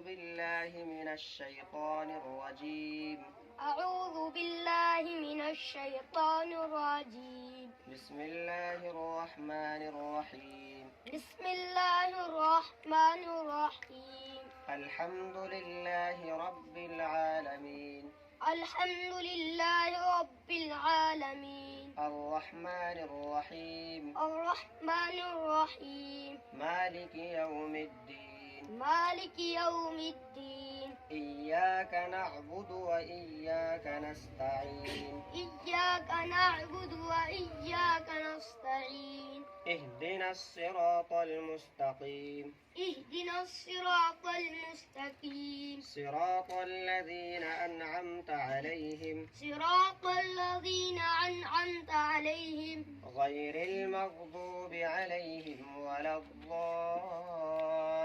بالله من الشيطان الرجيم. أعوذ بالله من الشيطان الرجيم. بسم الله الرحمن الرحيم. بسم الله الرحمن الرحيم. الحمد لله رب العالمين. الحمد لله رب العالمين. الرحمن الرحيم. الرحمن الرحيم. مالك يوم الدين. مالك يوم الدين. إياك نعبد وإياك نستعين. إياك نعبد وإياك نستعين. اهدنا الصراط المستقيم. اهدنا الصراط المستقيم. صراط الذين أنعمت عليهم. صراط الذين أنعمت عليهم. غير المغضوب عليهم ولا الضالين.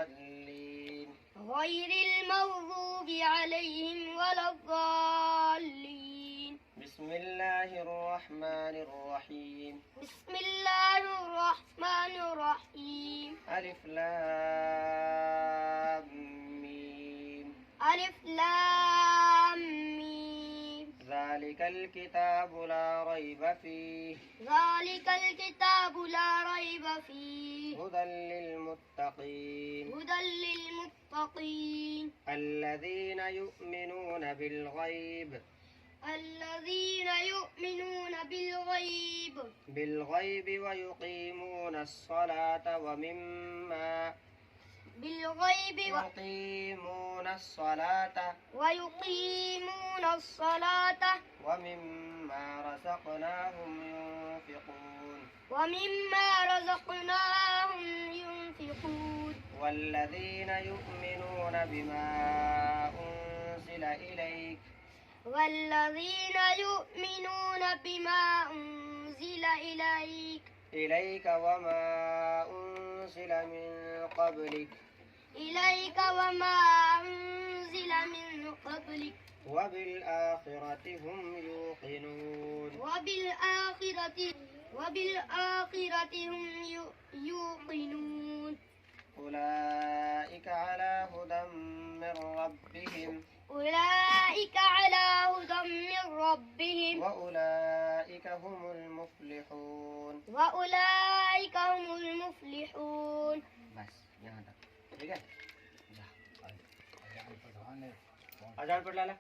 غير المغضوب عليهم ولا الضالين. بسم الله الرحمن الرحيم. بسم الله الرحمن الرحيم. ألف لام ميم. ألف لام ميم. ذلك الكتاب لا ريب فيه. ذلك الكتاب لا ريب فيه. هدى للمتقين. هدى للمتقين. الذين يؤمنون بالغيب. الذين يؤمنون بالغيب ويقيمون الصلاة ومما ويقيمون الصلاة ومما رزقناهم ينفقون. والذين يؤمنون بما أنزل إليك وما أنزل من قبلك وبالآخرة هم يوقنون. أولئك على هدى من ربهم. وأولئك هم المفلحون. बस यहाँ तक ठीक है। अजान पढ़ ला।